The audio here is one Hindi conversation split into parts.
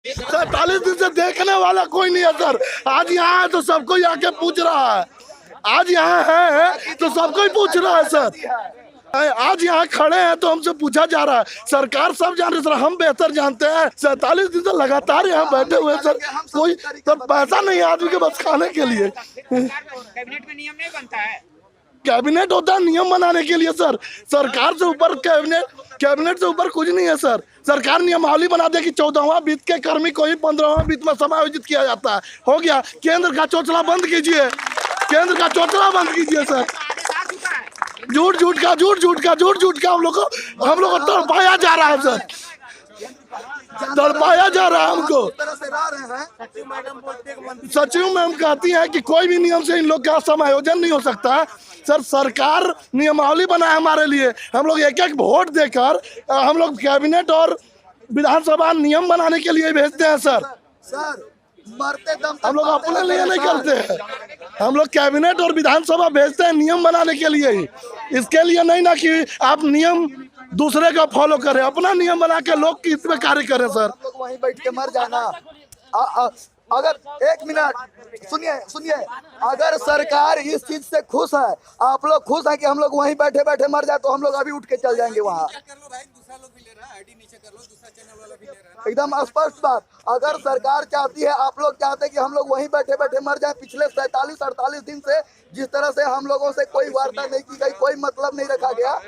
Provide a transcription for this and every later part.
47 दिन से देखने वाला कोई नहीं है सर। आज यहाँ है तो सबको आके पूछ रहा है, आज यहाँ है तो सबको ही पूछ रहा है सर। आज यहाँ खड़े हैं तो हमसे पूछा जा रहा है। सरकार सब जान रही सर, हम बेहतर जानते हैं। 47 दिन से लगातार यहाँ बैठे हुए सर, कोई सर पैसा नहीं है आदमी के बस खाने के लिए। कैबिनेट में नियम नहीं बनता है, कैबिनेट होता है नियम बनाने के लिए सर। सरकार से ऊपर कैबिनेट से ऊपर कुछ नहीं है सर। सरकार नियमावली बना दे कि 14वां वित्त के कर्मी को ही 15वां वित्त में समायोजित किया जाता है, हो गया। केंद्र का चोचला बंद कीजिए, केंद्र का चोचला बंद कीजिए सर। झूठ झूठ का हम लोग को तड़पाया जा रहा है सर, तड़पाया जा रहा है हमको। सचिव मैम कहती है कि कोई भी नियम से इन लोग का समायोजन नहीं हो सकता है सर। सरकार नियमावली बनाए हमारे लिए, हम लोग एक एक वोट देकर हम लोग कैबिनेट और विधानसभा नियम बनाने के लिए भेजते हैं सर। मरते दम हम लोग अपने लिए नहीं करते हैं, हम लोग कैबिनेट और विधानसभा भेजते हैं नियम बनाने के लिए ही। इसके लिए नहीं ना कि आप नियम दूसरे का फॉलो करें, अपना नियम बना के लोग की इसमें कार्य करें सर। हम लोग वहीं बैठ के मर जाना। अगर 1 मिनट सुनिए, अगर सरकार इस चीज से खुश है, आप लोग खुश हैं कि हम लोग वहीं बैठे बैठे मर जाए, तो हम लोग अभी उठ के चल जाएंगे वहाँ। एकदम स्पष्ट बात, अगर सरकार चाहती है, आप लोग चाहते हैं कि हम लोग वहीं बैठे बैठे मर जाएं। पिछले 47-48 दिन से जिस तरह से हम लोगों से कोई वार्ता नहीं की गई, कोई मतलब नहीं रखा गया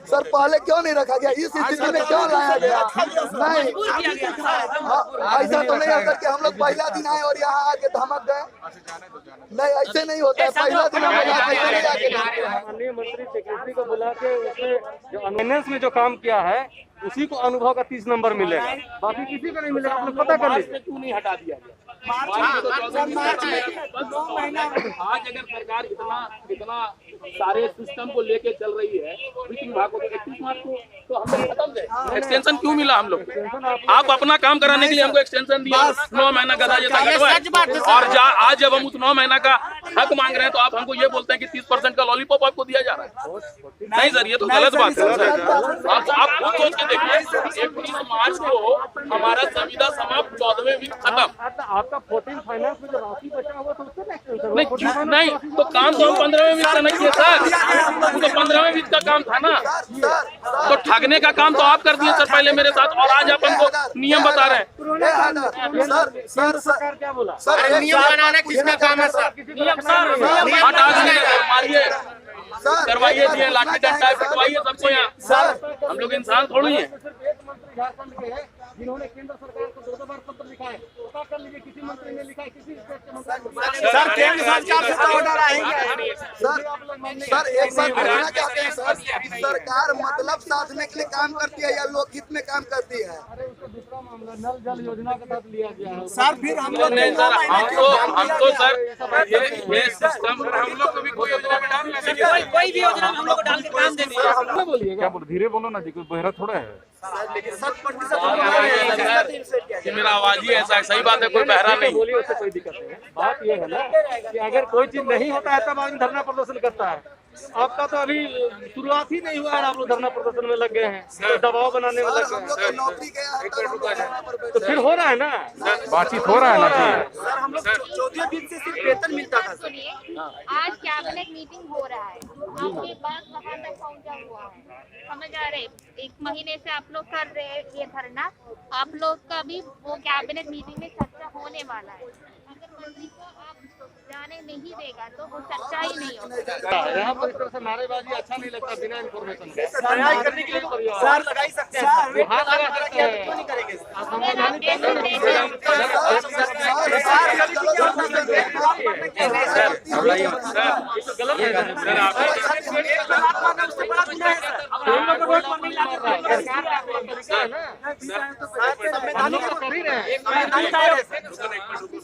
सर। पहले क्यों नहीं रखा गया, इस स्थिति में क्यों लाया गया? नहीं, ऐसा तो नहीं है सर कि हम लोग पहला दिन आए और यहाँ आके धमक गए। नहीं, ऐसे नहीं होता है। पहला दिन माननीय मंत्री सेक्रेटरी को बुला के उसने जो अमेंडेंस में जो काम किया है उसी को अनुभव का 30 नंबर मिलेगा, बाकी किसी को नहीं मिलेगा। आप लोग पता कर लीजिए क्यों नहीं हटा दिया गया। आज अगर सरकार इतना सारे सिस्टम को लेके चल रही है, वित्त विभाग को 31 मार्च को तो हम लोग खत्म थे। एक्सटेंशन क्यों मिला हम लोग? आप अपना काम कराने के लिए हमको एक्सटेंशन दिया, 9 महीना गधा जैसा कटवाए, और आज जब हम उस 9 महीना का हक मांग रहे हैं तो आप हमको ये बोलते हैं कि 30% का लॉलीपॉप आपको दिया जा रहा है। नहीं सर, ये तो गलत बात है। आप खुद सोच के देखिए, 31 मार्च को हमारा संविदा समाप्त, 14वें वित्त खत्म। आपका 14 फाइनेंस में जो राशि बचा हुआ तो उसका नहीं तो काम तो हम 15वें वित्त का नहीं किए सर, तो 15वें वित्त का काम था ना। तो ठगने का काम तो आप कर दिए सर पहले मेरे साथ, और आज आप हमको नियम बता रहे हैं। सरकार क्या बोला? नियम बनाना किसका काम है सर? नियम सर हटा दीजिए, मारिए, करवाइए, दिए लाठी डंडा पिटवाइए सबको यहाँ सर। हम लोग इंसान थोड़ी है। झारखंड के हैं जिन्होंने केंद्र सरकार को 2 बार पत्र लिखा है, पता कर लीजिए किसी मंत्री ने लिखा है, किसी स्टेट के मंत्री ने। सर केंद्र सरकार से तो ऑर्डर आएंगे सर। एक बात पूछना चाहते हैं सर, सरकार मतलब साधने के लिए काम करती है या लोकहित में काम करती है? अरे उसका दूसरा मामला नल जल योजना के तहत लिया गया है सर। फिर हम लोग नहीं सर, हमको सर ये सिस्टम हम लोग को भी कोई योजना में डाल नहीं, कोई भी योजना में हम लोग को डाल के काम देनी है। बोलिए क्या बोल, धीरे बोलो ना जी, कोई बहरा थोड़ा है। कि मेरा आवाज ही ऐसा है। सही बात है, कोई बहरा नहीं। बोलिए, उससे कोई दिक्कत नहीं है। बात ये है ना कि अगर कोई चीज नहीं होता है तब आदमी धरना प्रदर्शन करता है। आपका तो अभी शुरुआत ही नहीं हुआ है, आप लोग धरना प्रदर्शन में लग गए हैं, तो दबाव बनाने में लग गए हैं। नौकरी गया तो फिर हो रहा है ना, बातचीत हो रहा है ना। सर हम लोग 14 दिन से सिर्फ वेतन मिलता था। सुनिए, आज कैबिनेट मीटिंग हो रहा है, आपकी बात कहाँ तक पहुँचा हुआ है? समझ आ रहे? 1 महीने से आप लोग कर रहे हैं ये धरना, आप लोग का भी वो कैबिनेट मीटिंग में चर्चा होने वाला है। अगर मंत्री को आप जाने नहीं देगा तो वो चर्चा ही नहीं होगा। यहाँ पर इस तरह से नारेबाजी अच्छा नहीं लगता बिना इन्फॉर्मेशन के। न्याय करने के लिए सर लगा ही सकते हैं। हाथ लगा सकते हैं, क्यों नहीं करेंगे?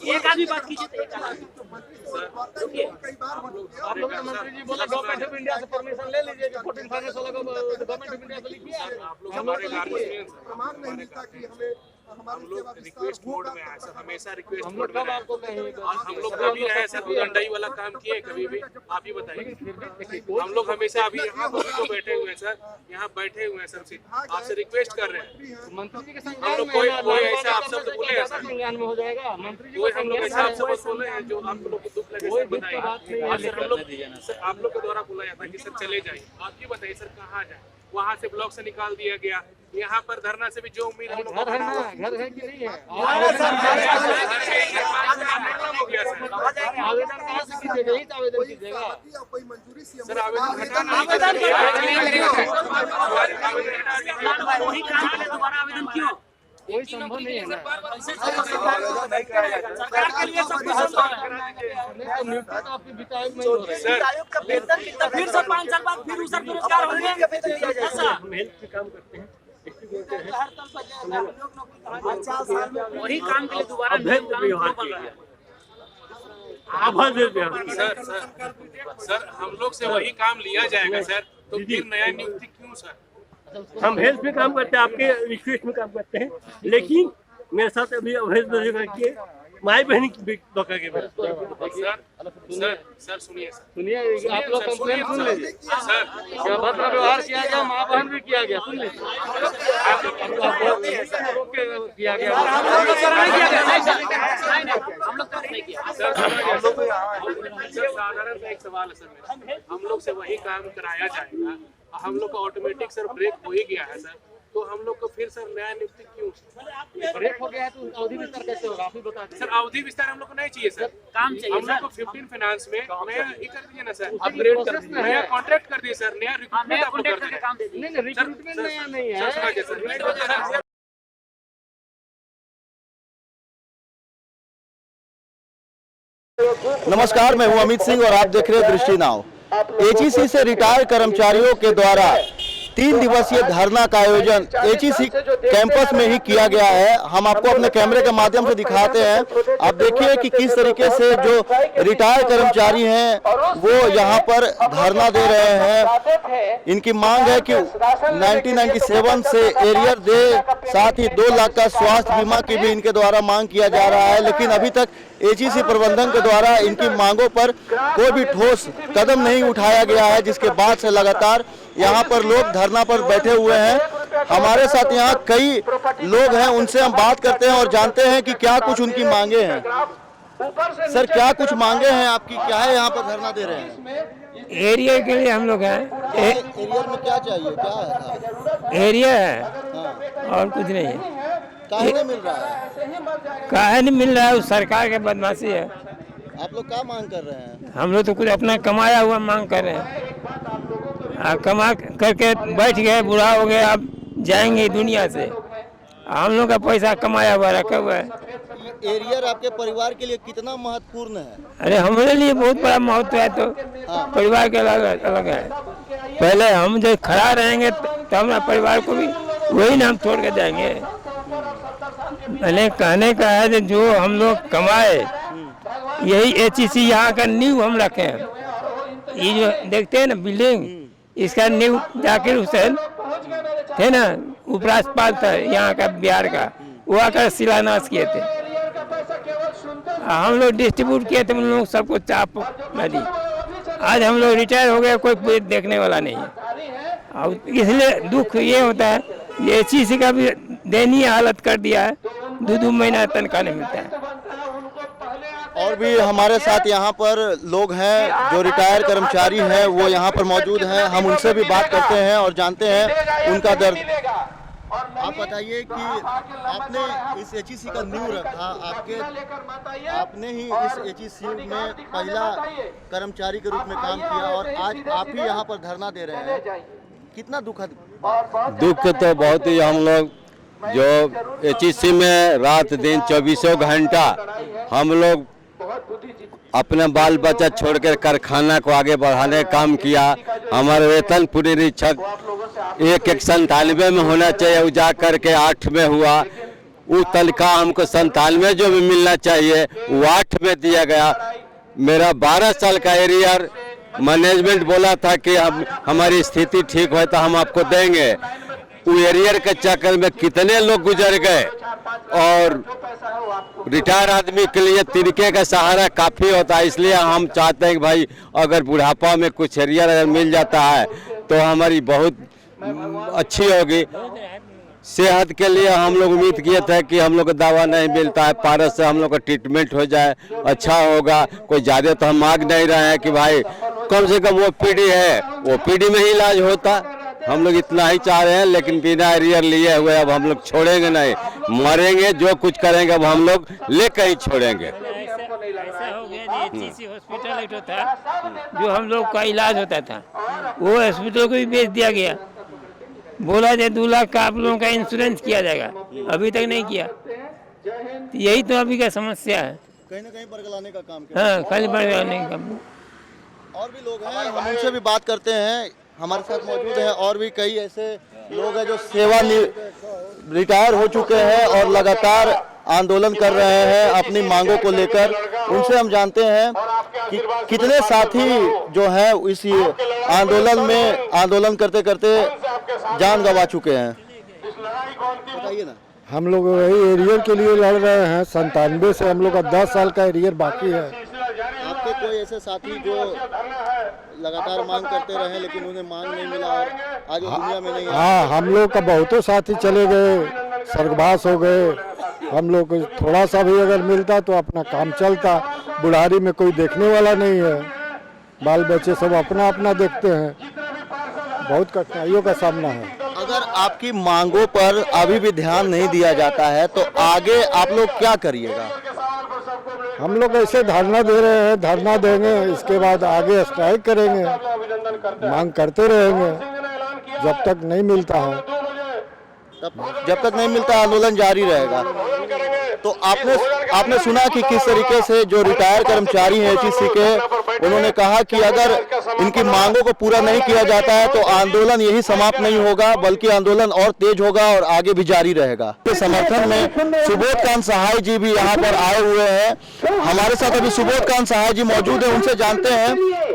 एक आदमी बात कीजिए। आप लोग मंत्री जी बोला गवर्नमेंट ऑफ इंडिया से परमिशन ले लीजिए, 14 फाइनेंस वाला को गवर्नमेंट ऑफ इंडिया से लिखिए। प्रमाण नहीं मिलता कि हमें हम लोग रिक्वेस्ट मोड में आए सर, हमेशा रिक्वेस्ट हम मोड लोग में कब रहे। आपको कहेंगे और हम लोग कभी रहे सर दंडाई वाला काम किए कभी भी? आप ही बताइए। हम लोग हमेशा अभी यहाँ पर तो बैठे हुए हैं सर, यहाँ बैठे हुए हैं सर, आपसे रिक्वेस्ट कर रहे हैं। मंत्री जी के हम संज्ञान लोग में कोई है ना, कोई लाल ऐसा आप बाग शब्द का बोले हैं सर, संज्ञान में हो जाएगा। मंत्री जी कोई को हम लोग संज्ञान ऐसा में आप शब्द बोले हैं जो आप लोग को दुख लगे कोई सर दुख की बात नहीं बताइए। है, और सर हम लोग सर आप लोग के द्वारा बोला जाता है कि सर चले जाइए, आप ही बताइए सर कहाँ जाए? वहाँ से ब्लॉक से निकाल दिया गया, यहाँ पर धरना से भी जो उम्मीद हम लोग घर है ना, घर है कि नहीं है? हो गया सर। आवेदन कहाँ से कीजिएगा? यही तो आवेदन कीजिएगा। सर आवेदन हटाना वही काम के लिए दोबारा आवेदन क्यों? कोई संभव नहीं है ना। सरकार के लिए सब कुछ संभव है। नहीं तो नियुक्ति तो आपके विधायक में ही हो रही है। सर आयोग का वेतन कितना? फिर से 5 साल बाद फिर उसका बेरोजगार होंगे ऐसा? हम हेल्थ पे काम करते हैं। वही काम के लिए दोबारा नियम कानून क्यों बन रहा है? सर सर सर हम लोग से वही काम लिया जाएगा सर, तो फिर नया नियुक्ति क्यों सर? हम हेल्थ में काम करते हैं, आपके रिक्वेस्ट में काम करते हैं, लेकिन मेरे साथ अभी अवैध के माई बहन की धोखा के मेरे सर सुनिए सर, सुनिए, आप लोग कंप्लेन सुन लीजिए। सर क्या भद्र व्यवहार किया गया, माँ बहन भी किया गया, सुन लीजिए। किया गया हम लोग तो नहीं किया गया। हम लोग तो नहीं किया। सर साधारण सा एक सवाल है सर मेरा, हम लोग से वही काम कराया जाएगा, हम लोग का ऑटोमेटिक सर ब्रेक हो ही गया है सर, तो हम लोग को फिर सर नया नियुक्ति क्यों? ब्रेक हो गया है तो अवधि विस्तार कैसे होगा? आप ही बता दीजिए। सर अवधि विस्तार हम लोग को नहीं चाहिए सर, काम चाहिए हम लोग सर। को 15 फाइनेंस में नया ये कर दीजिए ना सर, अपग्रेड कर दीजिए। नया कॉन्ट्रैक्ट कर दिए सर, नया नया रिक्रूटमेंट आप लोग कॉन्ट्रैक्ट कर करके दीजिए। काम दे दीजिए। नहीं, रिक्रूटमेंट नया नहीं है। सर नमस्कार, मैं हूं अमित सिंह और आप देख रहे हैं दृष्टि नाव। एचईसी से रिटायर कर्मचारियों के द्वारा 3 दिवसीय धरना का आयोजन एचईसी कैंपस में ही किया गया है। हम आपको अपने कैमरे के माध्यम से दिखाते हैं। आप देखिए कि किस तरीके से जो रिटायर कर्मचारी हैं वो यहाँ पर धरना दे रहे हैं। इनकी मांग है कि 1997 से एरियर दे, साथ ही 2 लाख का स्वास्थ्य बीमा की भी इनके द्वारा मांग किया जा रहा है, लेकिन अभी तक एचईसी प्रबंधन के द्वारा इनकी मांगों पर कोई भी ठोस कदम नहीं उठाया गया है, जिसके बाद से लगातार यहाँ पर लोग धरना पर बैठे हुए हैं। हमारे साथ यहाँ कई लोग हैं, उनसे हम बात करते हैं और जानते हैं कि क्या कुछ उनकी मांगे हैं। सर, क्या कुछ मांगे हैं आपकी, क्या है यहाँ पर धरना दे रहे हैं? एरिया के लिए हम लोग हैं। एरियर में क्या चाहिए, क्या है? एरिया है हाँ, और कुछ नहीं है। काहे नहीं मिल रहा है? काहे नहीं मिल रहा है? उस सरकार के बदमाशी है। आप लोग क्या मांग कर रहे हैं? हम लोग तो कुछ अपना कमाया हुआ मांग कर रहे हैं। कमा करके बैठ गए, बुढ़ा हो गए, अब जाएंगे दुनिया से। हम लोग का पैसा कमाया हुआ रखा हुआ है। एरियर आपके परिवार के लिए कितना महत्वपूर्ण है? अरे हमारे लिए बहुत बड़ा महत्व है, तो परिवार के अलग अलग है। पहले हम जो खड़ा रहेंगे तो हमारा परिवार को भी वही नाम छोड़ के जाएंगे। पहले कहने का है कि जो हम लोग कमाए, यही एचईसी यहाँ का नींव हम रखे हैं। ये जो देखते हैं ना बिल्डिंग, इसका नींव जाकिर हुसैन थे ना, उपराष्ट्रपाल था यहाँ का बिहार का, वो आकर शिलान्यास किए थे। हम लोग डिस्ट्रीब्यूट किए थे उन लोग सबको चाप नदी। आज हम लोग रिटायर हो गए, कोई देखने वाला नहीं है। और इसलिए दुख ये होता है, ये एचईसी का भी दयनीय हालत कर दिया है। 2-2 महीना तनख्वाह नहीं मिलता है। और भी हमारे साथ यहाँ पर लोग हैं जो रिटायर कर्मचारी हैं, वो यहाँ पर मौजूद हैं। हम उनसे भी बात करते हैं और जानते हैं उनका दर्द। आप बताइए कि आपने इस एचईसी का नींव रखा, आपने ही इस एचईसी में पहला कर्मचारी के रूप में काम किया और आज आप ही यहाँ पर धरना दे रहे हैं। कितना दुखद? दुख तो बहुत ही, हम लोग जो एचईसी में रात दिन 24 घंटा हम लोग अपने बाल बच्चा छोड़कर कारखाना को आगे बढ़ाने का काम किया। हमारा वेतन पूरी निरीक्षक 197 में होना चाहिए, वो जा करके 8 में हुआ। वो तनख्वाह हमको 97 जो भी मिलना चाहिए वो 8 में दिया गया। मेरा 12 साल का एरियर मैनेजमेंट बोला था कि हम हमारी स्थिति ठीक हो तो हम आपको देंगे, वो एरियर के चक्कर में कितने लोग गुजर गए। और रिटायर आदमी के लिए तिनके का सहारा काफ़ी होता है, इसलिए हम चाहते हैं कि भाई अगर बुढ़ापा में कुछ एरियर अगर मिल जाता है तो हमारी बहुत अच्छी होगी। सेहत के लिए हम लोग उम्मीद किए थे कि हम लोग को दवा नहीं मिलता है, पारस से हम लोग का ट्रीटमेंट हो जाए अच्छा होगा। कोई ज़्यादा तो हम मांग नहीं रहे हैं कि भाई कम से कम OPD है, OPD में ही इलाज होता, हम लोग इतना ही चाह रहे हैं। लेकिन बिना एरियर लिए हुए अब हम लोग छोड़ेंगे नहीं, मरेंगे, जो कुछ करेंगे अब हम लोग लेकर ही छोड़ेंगे। ऐसा हो गया HCC हॉस्पिटल एक था जो हम लोग का इलाज होता था, वो हॉस्पिटल को भी बेच दिया गया। बोला जाए 2 लाख का आप लोगों का इंश्योरेंस किया जाएगा, अभी तक नहीं किया। तो यही तो अभी का समस्या है, कहीं ना कहीं बरगलाने का काम। हाँ, खाली बरगलाने का काम। और भी लोग हैं, हम उनसे भी बात करते हैं। हमारे साथ मौजूद हैं और भी कई ऐसे लोग हैं जो रिटायर हो चुके हैं और लगातार आंदोलन कर रहे हैं अपनी मांगों को लेकर। उनसे हम जानते हैं कि कितने साथी जो हैं इस आंदोलन में आंदोलन करते करते जान गंवा चुके हैं। बताइए ना। हम लोग वही एरियर के लिए लड़ रहे हैं। 97 से हम लोग का 10 साल का एरियर बाकी है। आपके कोई ऐसे साथी जो लगातार मांग करते रहे लेकिन उन्हें मांग नहीं मिला और आगे दुनिया में नहीं? हाँ, हम लोग का बहुतों साथी चले गए, स्वर्गवास हो गए। हम लोग को थोड़ा सा भी अगर मिलता तो अपना काम चलता। बुढ़ारी में कोई देखने वाला नहीं है, बाल बच्चे सब अपना अपना देखते हैं। बहुत कठिनाइयों का सामना है। अगर आपकी मांगों पर अभी भी ध्यान नहीं दिया जाता है तो आगे आप लोग क्या करिएगा? हम लोग ऐसे धरना दे रहे हैं, धरना देंगे, इसके बाद आगे स्ट्राइक करेंगे, मांग करते रहेंगे जब तक नहीं मिलता है। जब तक नहीं मिलता आंदोलन जारी रहेगा। तो आपने सुना कि किस तरीके से जो रिटायर कर्मचारी हैं HCC के, उन्होंने कहा कि अगर इनकी मांगों को पूरा नहीं किया जाता है तो आंदोलन यही समाप्त नहीं होगा बल्कि आंदोलन और तेज होगा और आगे भी जारी रहेगा। के समर्थन में सुबोधकांत सहाय जी भी यहाँ पर आए हुए हैं। हमारे साथ अभी सुबोधकांत सहाय जी मौजूद है, उनसे जानते हैं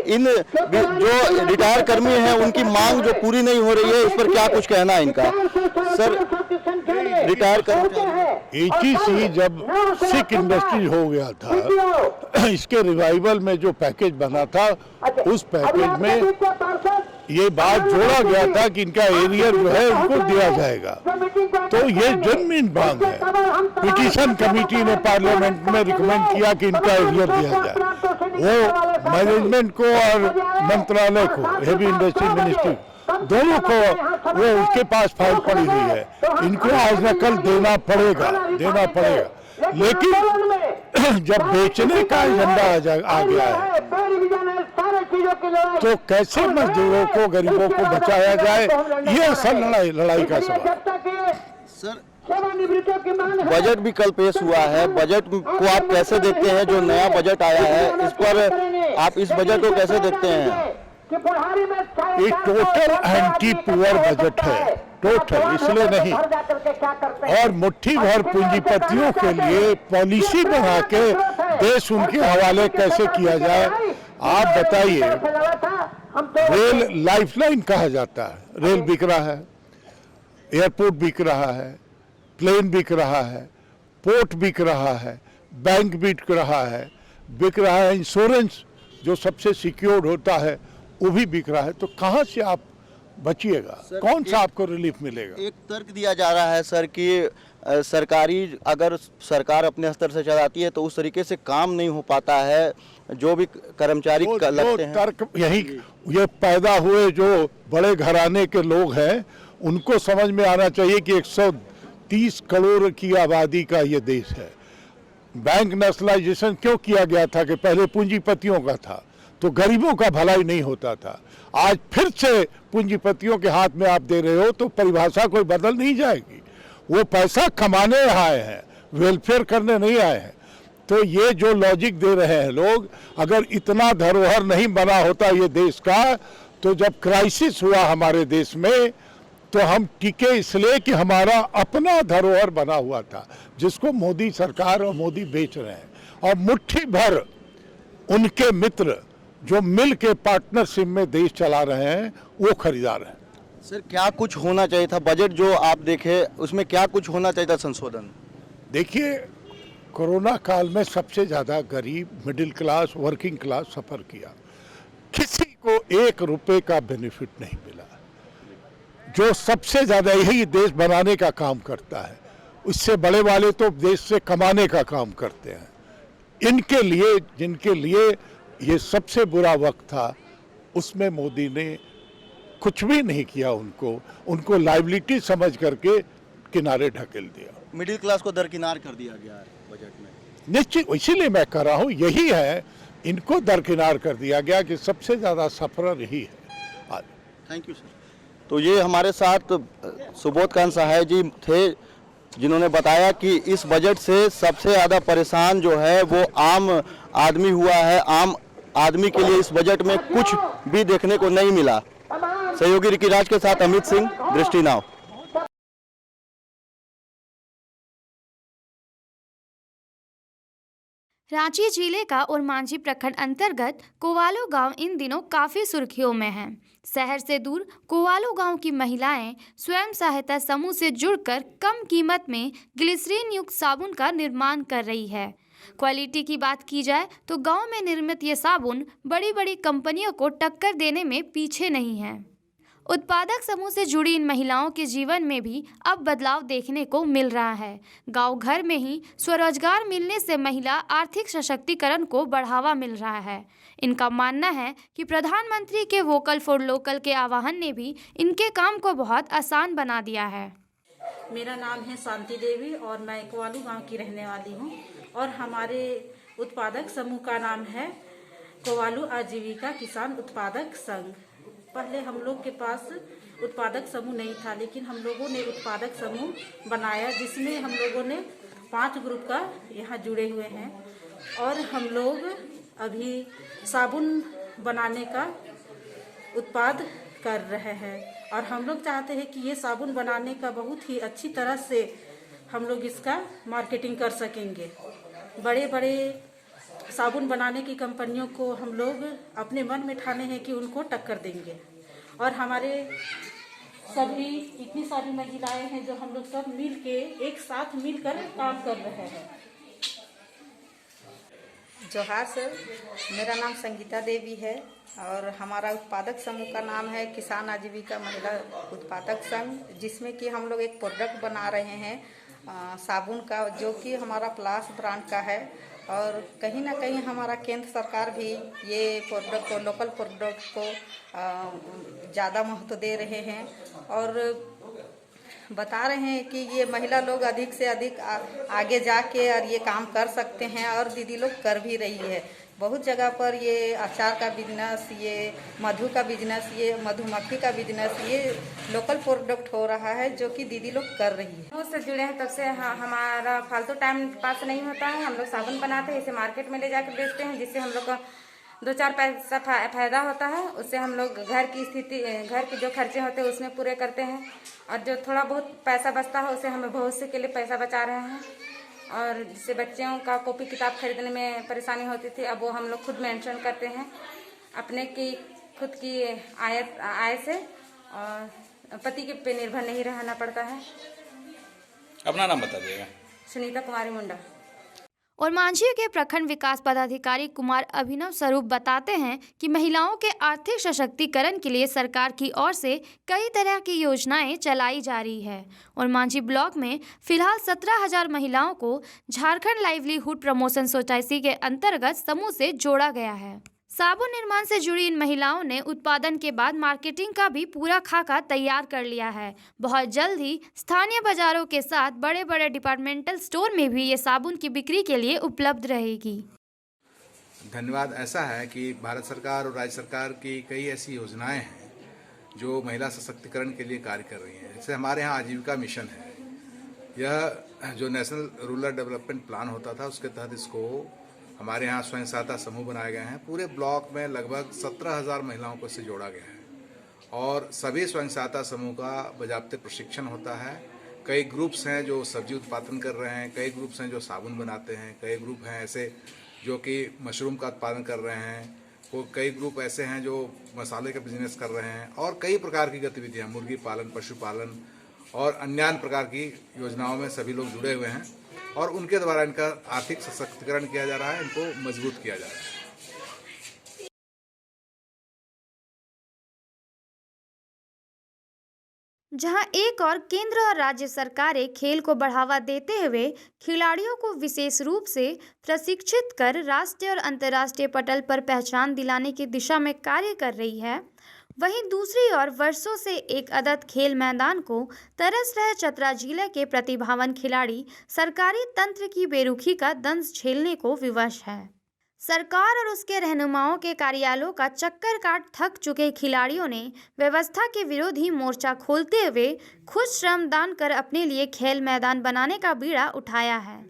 इन जो रिटायर कर्मी हैं उनकी मांग जो पूरी नहीं हो रही है उस पर क्या कुछ कहना है इनका। सर, रिटायर कर्मचारी HCC जब सिक इंडस्ट्री हो गया था, इसके रिवाइवल में जो पैकेज बना था उस पैकेज में ये बात जोड़ा गया था कि इनका एरियर जो है उनको दिया जाएगा। तो ये जेन्युइन मांग है। पिटीशन कमेटी ने पार्लियामेंट में रिकमेंड किया कि इनका एरियर दिया जाए। वो मैनेजमेंट को और मंत्रालय को, हेवी इंडस्ट्री मिनिस्ट्री दोनों को, वो उसके पास फाइल पड़ी हुई है। इनको आज न कल देना पड़ेगा। लेकिन जब बेचने का एजेंडा आ गया है तो कैसे मजदूरों को, गरीबों को बचाया जाए, ये असल लड़ाई का सवाल। सर, बजट भी कल पेश हुआ है, बजट को आप कैसे देखते हैं? जो नया बजट आया है इस पर आप इस बजट को कैसे देखते हैं? ये टोटल एंटी पुअर बजट है, टोटल, इसलिए नहीं। और मुट्ठी भर पूंजीपतियों के लिए पॉलिसी बना के देश उनके हवाले कैसे किया जाए, आप बताइए। रेल लाइफलाइन कहा जाता है, रेल बिक रहा है, एयरपोर्ट बिक रहा है, प्लेन बिक रहा है, पोर्ट बिक रहा है, बैंक बिक रहा है, इंश्योरेंस जो सबसे सिक्योर्ड होता है वो भी बिक रहा है। तो कहाँ से आप बचिएगा? कौन सा आपको रिलीफ मिलेगा? एक तर्क दिया जा रहा है सर कि अगर सरकार अपने स्तर से चलाती है तो उस तरीके से काम नहीं हो पाता है, जो भी कर्मचारी लगते हैं। तर्क यही, ये पैदा हुए जो बड़े घराने के लोग हैं उनको समझ में आना चाहिए कि 130 करोड़ की आबादी का ये देश है। बैंक नेशनलाइजेशन क्यों किया गया था कि पहले पूंजीपतियों का था तो गरीबों का भलाई नहीं होता था। आज फिर से पूंजीपतियों के हाथ में आप दे रहे हो तो परिभाषा कोई बदल नहीं जाएगी। वो पैसा कमाने आए हैं, वेलफेयर करने नहीं आए हैं। तो ये जो लॉजिक दे रहे हैं लोग, अगर इतना धरोहर नहीं बना होता ये देश का, तो जब क्राइसिस हुआ हमारे देश में तो हम टिके इसलिए कि हमारा अपना धरोहर बना हुआ था जिसको मोदी सरकार और मोदी बेच रहे हैं। और मुट्ठी भर उनके मित्र जो मिल के पार्टनरशिप में देश चला रहे हैं वो खरीदार हैं। सर क्या कुछ होना चाहिए था, बजट जो आप देखे उसमें क्या कुछ होना चाहिए था संशोधन? देखिए, कोरोना काल में सबसे ज़्यादा गरीब, मिडिल क्लास, वर्किंग क्लास सफ़र किया। किसी को 1 रुपए का बेनिफिट नहीं मिला। जो सबसे ज़्यादा यही देश बनाने का काम करता है, उससे बड़े वाले तो देश से कमाने का काम करते हैं। इनके लिए, जिनके लिए ये सबसे बुरा वक्त था, उसमें मोदी ने कुछ भी नहीं किया। उनको लाइबिलिटी समझ करके किनारे ढकेल दिया। मिडिल क्लास को दरकिनार कर दिया गया है बजट में। निश्चित, इसीलिए मैं कह रहा हूँ, यही है, इनको दरकिनार कर दिया गया कि सबसे ज़्यादा सफरर यही है। Thank you sir. तो ये हमारे साथ सुबोध कांत सहाय जी थे, जिन्होंने बताया कि इस बजट से सबसे ज़्यादा परेशान जो है वो आम आदमी हुआ है। आम आदमी के लिए इस बजट में कुछ भी देखने को नहीं मिला। सहयोगी ऋकिराज के साथ अमित सिंह, दृष्टि नाव। रांची जिले का ओरमांझी प्रखंड अंतर्गत कोवालो गांव इन दिनों काफ़ी सुर्खियों में है। शहर से दूर कोवालो गांव की महिलाएं स्वयं सहायता समूह से जुड़कर कम कीमत में ग्लिसरीन युक्त साबुन का निर्माण कर रही है। क्वालिटी की बात की जाए तो गांव में निर्मित ये साबुन बड़ी बड़ी कंपनियों को टक्कर देने में पीछे नहीं है। उत्पादक समूह से जुड़ी इन महिलाओं के जीवन में भी अब बदलाव देखने को मिल रहा है। गांव घर में ही स्वरोजगार मिलने से महिला आर्थिक सशक्तिकरण को बढ़ावा मिल रहा है। इनका मानना है कि प्रधानमंत्री के वोकल फॉर लोकल के आह्वान ने भी इनके काम को बहुत आसान बना दिया है। मेरा नाम है शांति देवी और मैं कोवालू गांव की रहने वाली हूं और हमारे उत्पादक समूह का नाम है कोवालू आजीविका किसान उत्पादक संघ। पहले हम लोग के पास उत्पादक समूह नहीं था, लेकिन हम लोगों ने उत्पादक समूह बनाया जिसमें हम लोगों ने 5 ग्रुप का यहाँ जुड़े हुए हैं और हम लोग अभी साबुन बनाने का उत्पाद कर रहे हैं और हम लोग चाहते हैं कि ये साबुन बनाने का बहुत ही अच्छी तरह से हम लोग इसका मार्केटिंग कर सकेंगे। बड़े बड़े साबुन बनाने की कंपनियों को हम लोग अपने मन में ठाने हैं कि उनको टक्कर देंगे और हमारे सभी इतनी सारी महिलाएं हैं जो हम लोग सब मिल के एक साथ मिलकर काम कर रहे हैं। जोहार सर, मेरा नाम संगीता देवी है और हमारा उत्पादक समूह का नाम है किसान आजीविका महिला उत्पादक संघ, जिसमें कि हम लोग एक प्रोडक्ट बना रहे हैं साबुन का, जो कि हमारा प्लास ब्रांड का है और कहीं ना कहीं हमारा केंद्र सरकार भी ये प्रोडक्ट को, लोकल प्रोडक्ट को ज़्यादा महत्व दे रहे हैं और बता रहे हैं कि ये महिला लोग अधिक से अधिक आगे जाके और ये काम कर सकते हैं और दीदी लोग कर भी रही है। बहुत जगह पर ये अचार का बिजनेस, ये मधु का बिजनेस, ये मधुमक्खी का बिजनेस, ये लोकल प्रोडक्ट हो रहा है जो कि दीदी लोग कर रही है। उससे जुड़े हैं तब से हमारा फालतू टाइम पास नहीं होता है। हम लोग साबुन बनाते हैं, इसे मार्केट में ले जाकर बेचते हैं, जिससे हम लोग को 2-4 पैसा फायदा होता है। उससे हम लोग घर की स्थिति, घर के जो खर्चे होते हैं उसमें पूरे करते हैं और जो थोड़ा बहुत पैसा बचता है उसे हमें भविष्य के लिए पैसा बचा रहे हैं। और जिससे बच्चों का कॉपी किताब खरीदने में परेशानी होती थी, अब वो हम लोग खुद मेंशन करते हैं अपने की खुद की आय से और पति के पे निर्भर नहीं रहना पड़ता है। अपना नाम बता दीजिएगा। सुनीता कुमारी मुंडा। ओरमांझी के प्रखंड विकास पदाधिकारी कुमार अभिनव स्वरूप बताते हैं कि महिलाओं के आर्थिक सशक्तिकरण के लिए सरकार की ओर से कई तरह की योजनाएं चलाई जा रही है। ओरमांझी ब्लॉक में फिलहाल 17,000 महिलाओं को झारखंड लाइवलीहुड प्रमोशन सोसाइटी के अंतर्गत समूह से जोड़ा गया है। साबुन निर्माण से जुड़ी इन महिलाओं ने उत्पादन के बाद मार्केटिंग का भी पूरा खाका तैयार कर लिया है। बहुत जल्द ही स्थानीय बाजारों के साथ बड़े बड़े डिपार्टमेंटल स्टोर में भी ये साबुन की बिक्री के लिए उपलब्ध रहेगी। धन्यवाद। ऐसा है कि भारत सरकार और राज्य सरकार की कई ऐसी योजनाएं हैं जो महिला सशक्तिकरण के लिए कार्य कर रही हैं। जैसे हमारे यहाँ आजीविका मिशन है, यह जो नेशनल रूरल डेवलपमेंट प्लान होता था उसके तहत इसको हमारे यहाँ स्वयं सहायता समूह बनाए गए हैं। पूरे ब्लॉक में लगभग 17,000 महिलाओं को इससे जोड़ा गया है और सभी स्वयं सहायता समूह का बजाबते प्रशिक्षण होता है। कई ग्रुप्स हैं जो सब्जी उत्पादन कर रहे हैं, कई ग्रुप्स हैं जो साबुन बनाते हैं, कई ग्रुप हैं ऐसे जो कि मशरूम का उत्पादन कर रहे हैं, कई ग्रुप ऐसे हैं जो मसाले का बिजनेस कर रहे हैं और कई प्रकार की गतिविधियां, मुर्गी पालन, पशुपालन और अन्य प्रकार की योजनाओं में सभी लोग जुड़े हुए हैं और उनके द्वारा इनका आर्थिक सशक्तिकरण किया जा रहा है, इनको मजबूत किया जा रहा है। जहां एक और केंद्र और राज्य सरकारें खेल को बढ़ावा देते हुए खिलाड़ियों को विशेष रूप से प्रशिक्षित कर राष्ट्रीय और अंतर्राष्ट्रीय पटल पर पहचान दिलाने की दिशा में कार्य कर रही है, वहीं दूसरी ओर वर्षों से एक आदत खेल मैदान को तरस रहे चतरा जिले के प्रतिभावान खिलाड़ी सरकारी तंत्र की बेरुखी का दंश झेलने को विवश है। सरकार और उसके रहनुमाओं के कार्यालयों का चक्कर काट थक चुके खिलाड़ियों ने व्यवस्था के विरोध ही मोर्चा खोलते हुए खुद श्रमदान कर अपने लिए खेल मैदान बनाने का बीड़ा उठाया है।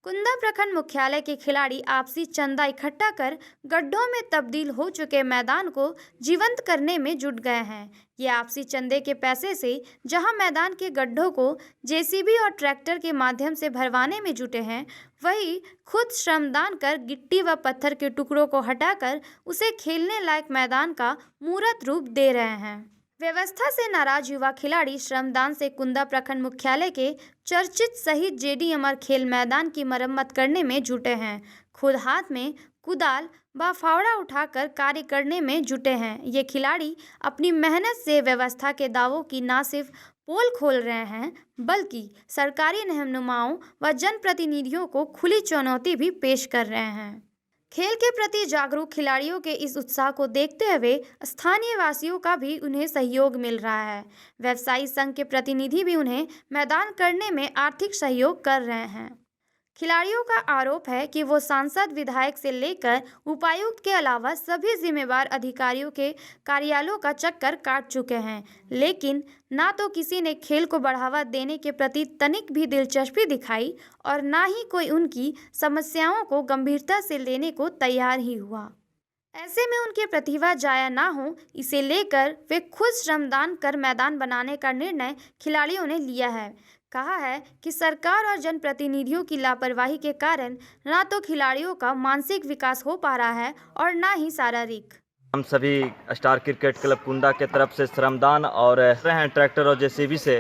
कुंदा प्रखंड मुख्यालय के खिलाड़ी आपसी चंदा इकट्ठा कर गड्ढों में तब्दील हो चुके मैदान को जीवंत करने में जुट गए हैं। ये आपसी चंदे के पैसे से जहां मैदान के गड्ढों को जेसीबी और ट्रैक्टर के माध्यम से भरवाने में जुटे हैं, वहीं खुद श्रमदान कर गिट्टी व पत्थर के टुकड़ों को हटाकर उसे खेलने लायक मैदान का मूर्त रूप दे रहे हैं। व्यवस्था से नाराज युवा खिलाड़ी श्रमदान से कुंदा प्रखंड मुख्यालय के चर्चित शहीद जेडी अमर खेल मैदान की मरम्मत करने में जुटे हैं। खुद हाथ में कुदाल व फावड़ा उठाकर कार्य करने में जुटे हैं। ये खिलाड़ी अपनी मेहनत से व्यवस्था के दावों की न सिर्फ पोल खोल रहे हैं, बल्कि सरकारी रहनुमाओं व जनप्रतिनिधियों को खुली चुनौती भी पेश कर रहे हैं। खेल के प्रति जागरूक खिलाड़ियों के इस उत्साह को देखते हुए स्थानीय वासियों का भी उन्हें सहयोग मिल रहा है। व्यवसायी संघ के प्रतिनिधि भी उन्हें मैदान करने में आर्थिक सहयोग कर रहे हैं। खिलाड़ियों का आरोप है कि वो सांसद, विधायक से लेकर उपायुक्त के अलावा सभी जिम्मेवार अधिकारियों के कार्यालयों का चक्कर काट चुके हैं, लेकिन ना तो किसी ने खेल को बढ़ावा देने के प्रति तनिक भी दिलचस्पी दिखाई और ना ही कोई उनकी समस्याओं को गंभीरता से लेने को तैयार ही हुआ। ऐसे में उनकी प्रतिभा जाया ना हो, इसे लेकर वे खुद श्रमदान कर मैदान बनाने का निर्णय खिलाड़ियों ने लिया है। कहा है कि सरकार और जनप्रतिनिधियों की लापरवाही के कारण ना तो खिलाड़ियों का मानसिक विकास हो पा रहा है और ना ही शारीरिक। हम सभी स्टार क्रिकेट क्लब कुंदा के तरफ से श्रमदान और रहे हैं ट्रैक्टर और जेसीबी से।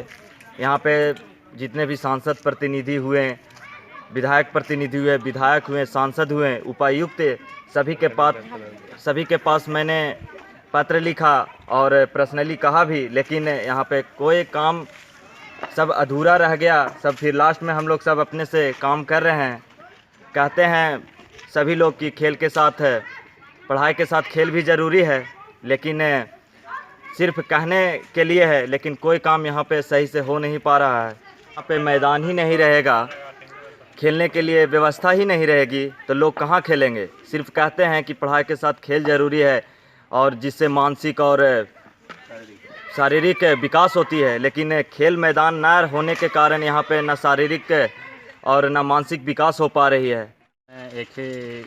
यहाँ पे जितने भी सांसद प्रतिनिधि हुए, विधायक प्रतिनिधि हुए, विधायक हुए, सांसद हुए, उपायुक्त, सभी के पास मैंने पत्र लिखा और पर्सनली कहा भी, लेकिन यहाँ पे कोई काम सब अधूरा रह गया। सब फिर लास्ट में हम लोग सब अपने से काम कर रहे हैं। कहते हैं सभी लोग कि खेल के साथ पढ़ाई के साथ खेल भी ज़रूरी है, लेकिन सिर्फ कहने के लिए है, लेकिन कोई काम यहाँ पे सही से हो नहीं पा रहा है। यहाँ पे मैदान ही नहीं रहेगा, खेलने के लिए व्यवस्था ही नहीं रहेगी तो लोग कहाँ खेलेंगे। सिर्फ कहते हैं कि पढ़ाई के साथ खेल ज़रूरी है और जिससे मानसिक और शारीरिक विकास होती है, लेकिन खेल मैदान न होने के कारण यहाँ पे न शारीरिक और न मानसिक विकास हो पा रही है। एक ही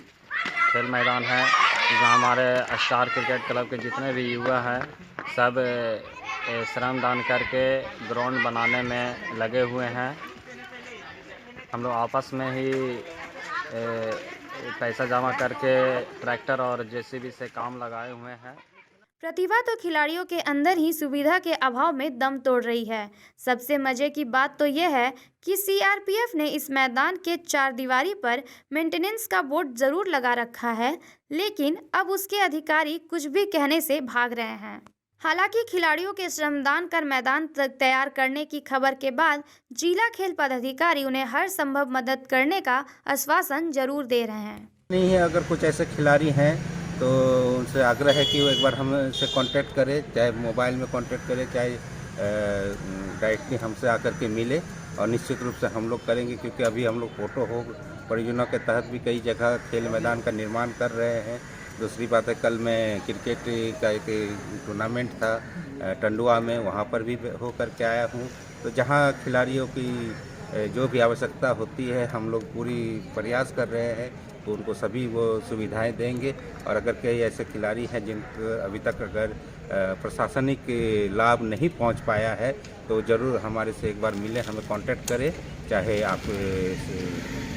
खेल मैदान है जहाँ हमारे स्टार क्रिकेट क्लब के जितने भी युवा हैं सब श्रमदान करके ग्राउंड बनाने में लगे हुए हैं। हम लोग आपस में ही पैसा जमा करके ट्रैक्टर और जेसीबी से काम लगाए हुए हैं। प्रतिभा तो खिलाड़ियों के अंदर ही सुविधा के अभाव में दम तोड़ रही है। सबसे मजे की बात तो यह है कि सीआरपीएफ ने इस मैदान के 4 दीवारी पर मेंटेनेंस का बोर्ड जरूर लगा रखा है, लेकिन अब उसके अधिकारी कुछ भी कहने से भाग रहे हैं। हालांकि खिलाड़ियों के श्रमदान कर मैदान तैयार करने की खबर के बाद जिला खेल पदाधिकारी उन्हें हर संभव मदद करने का आश्वासन जरूर दे रहे हैं। नहीं है, अगर कुछ ऐसे खिलाड़ी हैं तो उनसे आग्रह है कि वो एक बार हमसे कांटेक्ट करें, चाहे मोबाइल में कांटेक्ट करें, चाहे डायरेक्टली हमसे आकर के मिले, और निश्चित रूप से हम लोग करेंगे, क्योंकि अभी हम लोग फोटो हो परियोजना के तहत भी कई जगह खेल मैदान का निर्माण कर रहे हैं। दूसरी बात है, कल मैं क्रिकेट का एक टूर्नामेंट था टंडुआ में, वहाँ पर भी हो कर के आया हूँ। तो जहाँ खिलाड़ियों की जो भी आवश्यकता होती है हम लोग पूरी प्रयास कर रहे हैं, तो उनको सभी वो सुविधाएं देंगे। और अगर कई ऐसे खिलाड़ी हैं जिनको अभी तक अगर प्रशासनिक लाभ नहीं पहुंच पाया है, तो ज़रूर हमारे से एक बार मिलें, हमें कांटेक्ट करें, चाहे आप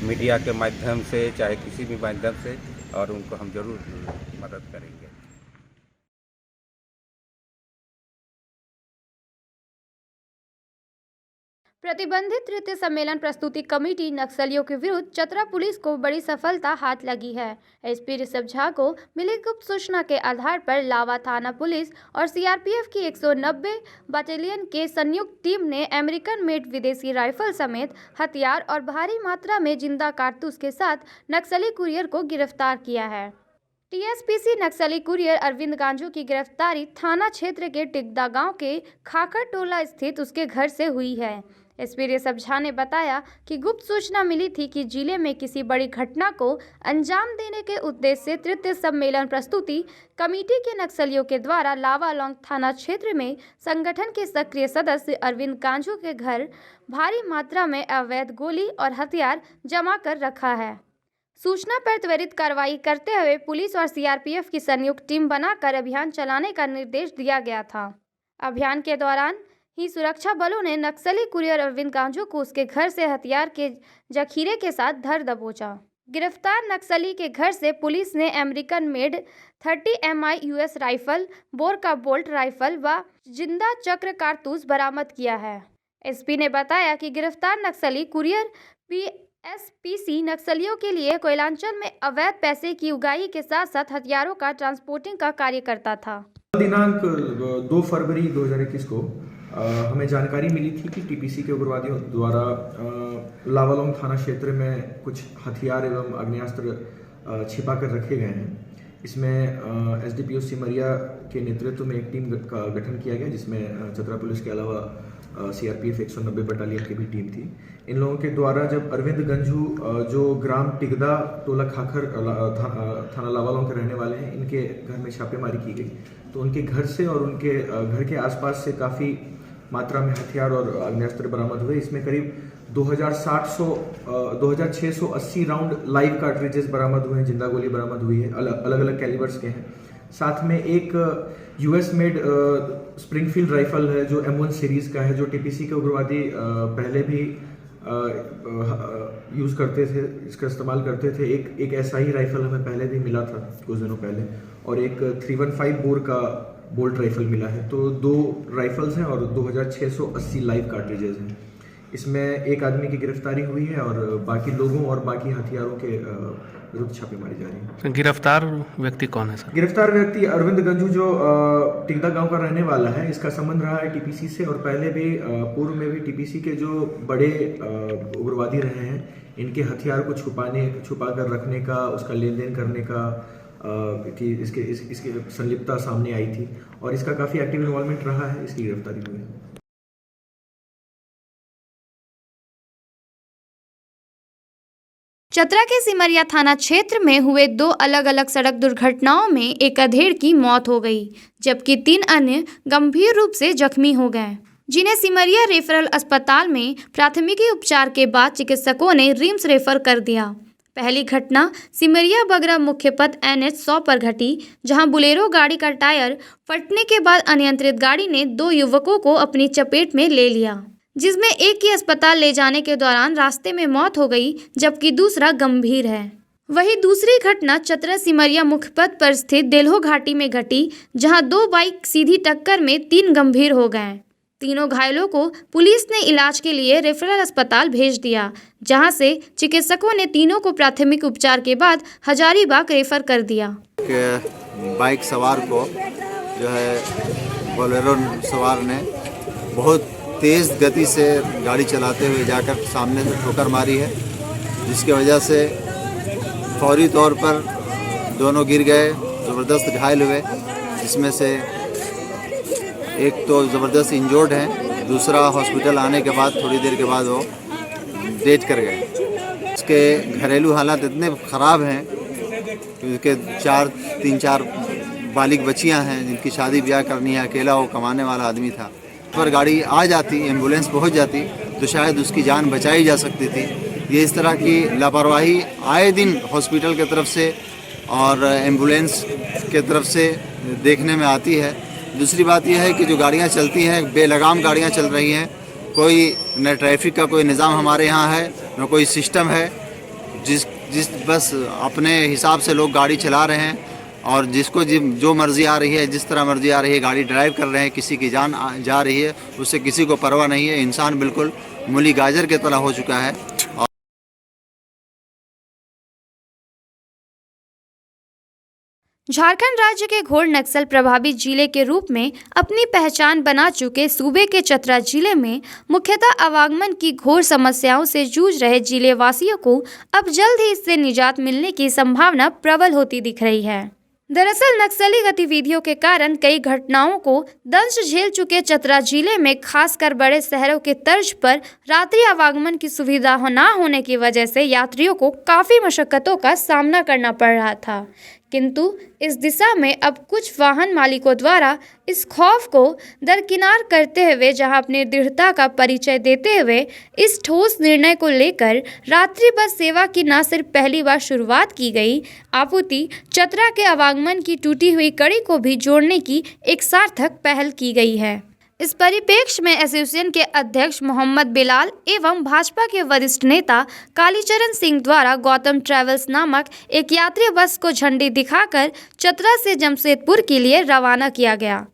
मीडिया के माध्यम से, चाहे किसी भी माध्यम से, और उनको हम ज़रूर मदद करेंगे। प्रतिबंधित तृतीय सम्मेलन प्रस्तुति कमेटी नक्सलियों के विरुद्ध चतरा पुलिस को बड़ी सफलता हाथ लगी है। एसपी ऋषभ झा को मिली गुप्त सूचना के आधार पर लावा थाना पुलिस और सीआरपीएफ की 190 बटालियन के संयुक्त टीम ने अमेरिकन मेड विदेशी राइफल समेत हथियार और भारी मात्रा में जिंदा कारतूस के साथ नक्सली कुरियर को गिरफ्तार किया है। टीएसपीसी नक्सली कुरियर अरविंद गांजू की गिरफ्तारी थाना क्षेत्र के टिकदा गांव के खाकर टोला स्थित उसके घर से हुई है। एसपी ऋषभ झा ने बताया कि गुप्त सूचना मिली थी कि जिले में किसी बड़ी घटना को अंजाम देने के उद्देश्य से तृतीय सम्मेलन प्रस्तुति कमेटी के नक्सलियों के द्वारा लावालौंग थाना क्षेत्र में संगठन के सक्रिय सदस्य अरविंद गांजू के घर भारी मात्रा में अवैध गोली और हथियार जमा कर रखा है। सूचना पर त्वरित कार्रवाई करते हुए पुलिस और सीआरपीएफ की संयुक्त टीम बनाकर अभियान चलाने का निर्देश दिया गया था। अभियान के दौरान ही सुरक्षा बलों ने नक्सली कुरियर अरविंद गांजू को उसके घर से हथियार के जखीरे के साथ धर दबोचा। गिरफ्तार नक्सली के घर से पुलिस ने American made 30 MI US rifle, bore का बोल्ट राइफल व जिंदा चक्र कारतूस बरामद किया है। एसपी ने बताया कि गिरफ्तार नक्सली कुरियर PSPC नक्सलियों के लिए कोयलांचल में अवैध पैसे की उगाही के साथ साथ हथियारों का ट्रांसपोर्टिंग का कार्य करता था। दिनांक 2 फरवरी 2021 को हमें जानकारी मिली थी कि टीपीसी के उग्रवादियों द्वारा लावालौंग थाना क्षेत्र में कुछ हथियार एवं आग्नेयास्त्र छिपा कर रखे गए हैं। इसमें एसडीपीओ सिमरिया के नेतृत्व में एक टीम का गठन किया गया, जिसमें चतरा पुलिस के अलावा सीआरपीएफ 190 बटालियन की भी टीम थी। इन लोगों के द्वारा जब अरविंद गंजू जो ग्राम टिकदा टोला खाखर थाना लावालौंग के रहने वाले हैं, इनके घर में छापेमारी की गई तो उनके घर से और उनके घर के आसपास से काफ़ी मात्रा में हथियार और आग्नेयास्त्र बरामद हुए। इसमें करीब 2680 राउंड लाइव कार्ट्रिजेस बरामद हुए हैं, जिंदा गोली बरामद हुई है, अलग अलग कैलिबर्स के हैं। साथ में एक US मेड स्प्रिंगफील्ड राइफल है जो M1 सीरीज का है, जो टीपीसी के उग्रवादी पहले भी यूज़ करते थे, इसका इस्तेमाल करते थे। एक ऐसा ही राइफल हमें पहले भी मिला था कुछ दिनों पहले, और एक 315 बोर का बोल्ट राइफल मिला है। तो 2 राइफल्स हैं और 2680 लाइव कार्ट्रिजेज हैं। इसमें एक आदमी की गिरफ्तारी हुई है और बाकी लोगों और बाकी हथियारों के विरुद्ध छापेमारी जारी है। गिरफ्तार व्यक्ति कौन है सर? गिरफ्तार व्यक्ति अरविंद गंजू जो टिकदा गांव का रहने वाला है। इसका संबंध रहा है टीपीसी से, और पहले भी पूर्व में भी टीपीसी के जो बड़े उग्रवादी रहे हैं, इनके हथियार को छुपा कर रखने का, उसका लेन देन करने का कि इसकी संलिप्तता सामने आई थी और इसका काफ़ी एक्टिव इन्वॉल्वमेंट रहा है। इसकी गिरफ्तारी हुई है। चतरा के सिमरिया थाना क्षेत्र में हुए 2 अलग अलग सड़क दुर्घटनाओं में एक अधेड़ की मौत हो गई, जबकि 3 अन्य गंभीर रूप से जख्मी हो गए, जिन्हें सिमरिया रेफरल अस्पताल में प्राथमिकी उपचार के बाद चिकित्सकों ने रिम्स रेफर कर दिया। पहली घटना सिमरिया बगरा मुख्य पथ NH 100 पर घटी, जहां बुलेरो गाड़ी का टायर फटने के बाद अनियंत्रित गाड़ी ने 2 युवकों को अपनी चपेट में ले लिया, जिसमें एक की अस्पताल ले जाने के दौरान रास्ते में मौत हो गई, जबकि दूसरा गंभीर है। वहीं दूसरी घटना चतरा सिमरिया मुख्य पथ पर स्थित देल्हो घाटी में घटी, जहां 2 बाइक सीधी टक्कर में 3 गंभीर हो गए। तीनों घायलों को पुलिस ने इलाज के लिए रेफरल अस्पताल भेज दिया, जहां से चिकित्सकों ने तीनों को प्राथमिक उपचार के बाद हजारीबाग रेफर कर दिया। बाइक सवार को जो है बोलेरो सवार ने बहुत तेज़ गति से गाड़ी चलाते हुए जाकर सामने से ठोकर मारी है, जिसकी वजह से फौरी तौर पर दोनों गिर गए, ज़बरदस्त घायल हुए, जिसमें से एक तो ज़बरदस्त इंजर्ड है, दूसरा हॉस्पिटल आने के बाद थोड़ी देर के बाद वो डेथ कर गए। इसके घरेलू हालात इतने ख़राब हैं कि उसके 3-4 बालिग बच्चियां हैं जिनकी शादी ब्याह करनी है, अकेला वो कमाने वाला आदमी था। पर गाड़ी आ जाती, एम्बुलेंस पहुंच जाती तो शायद उसकी जान बचाई जा सकती थी। ये इस तरह की लापरवाही आए दिन हॉस्पिटल की तरफ से और एम्बुलेंस के तरफ से देखने में आती है। दूसरी बात यह है कि जो गाड़ियां चलती हैं, बेलगाम गाड़ियां चल रही हैं, कोई न ट्रैफिक का कोई निज़ाम हमारे यहाँ है, न कोई सिस्टम है। जिस बस अपने हिसाब से लोग गाड़ी चला रहे हैं और जिसको जो मर्ज़ी आ रही है, जिस तरह मर्ज़ी आ रही है गाड़ी ड्राइव कर रहे हैं, किसी की जान जा रही है, उससे किसी को परवाह नहीं है। इंसान बिल्कुल मूली गाजर की तरह हो चुका है। झारखंड राज्य के घोर नक्सल प्रभावित जिले के रूप में अपनी पहचान बना चुके सूबे के चतरा जिले में मुख्यतः आवागमन की घोर समस्याओं से जूझ रहे जिले वासियों को अब जल्द ही इससे निजात मिलने की संभावना प्रबल होती दिख रही है। दरअसल नक्सली गतिविधियों के कारण कई घटनाओं को दंश झेल चुके चतरा जिले में खासकर बड़े शहरों के तर्ज पर रात्रि आवागमन की सुविधा न होने की वजह से यात्रियों को काफ़ी मशक्कतों का सामना करना पड़ रहा था, किंतु इस दिशा में अब कुछ वाहन मालिकों द्वारा इस खौफ को दरकिनार करते हुए जहां अपनी दृढ़ता का परिचय देते हुए इस ठोस निर्णय को लेकर रात्रि बस सेवा की न सिर्फ पहली बार शुरुआत की गई, आपूर्ति चतरा के आवागमन की टूटी हुई कड़ी को भी जोड़ने की एक सार्थक पहल की गई है। इस परिप्रेक्ष्य में एसोसिएशन के अध्यक्ष मोहम्मद बिलाल एवं भाजपा के वरिष्ठ नेता कालीचरण सिंह द्वारा गौतम ट्रैवल्स नामक एक यात्री बस को झंडी दिखाकर चतरा से जमशेदपुर के लिए रवाना किया गया।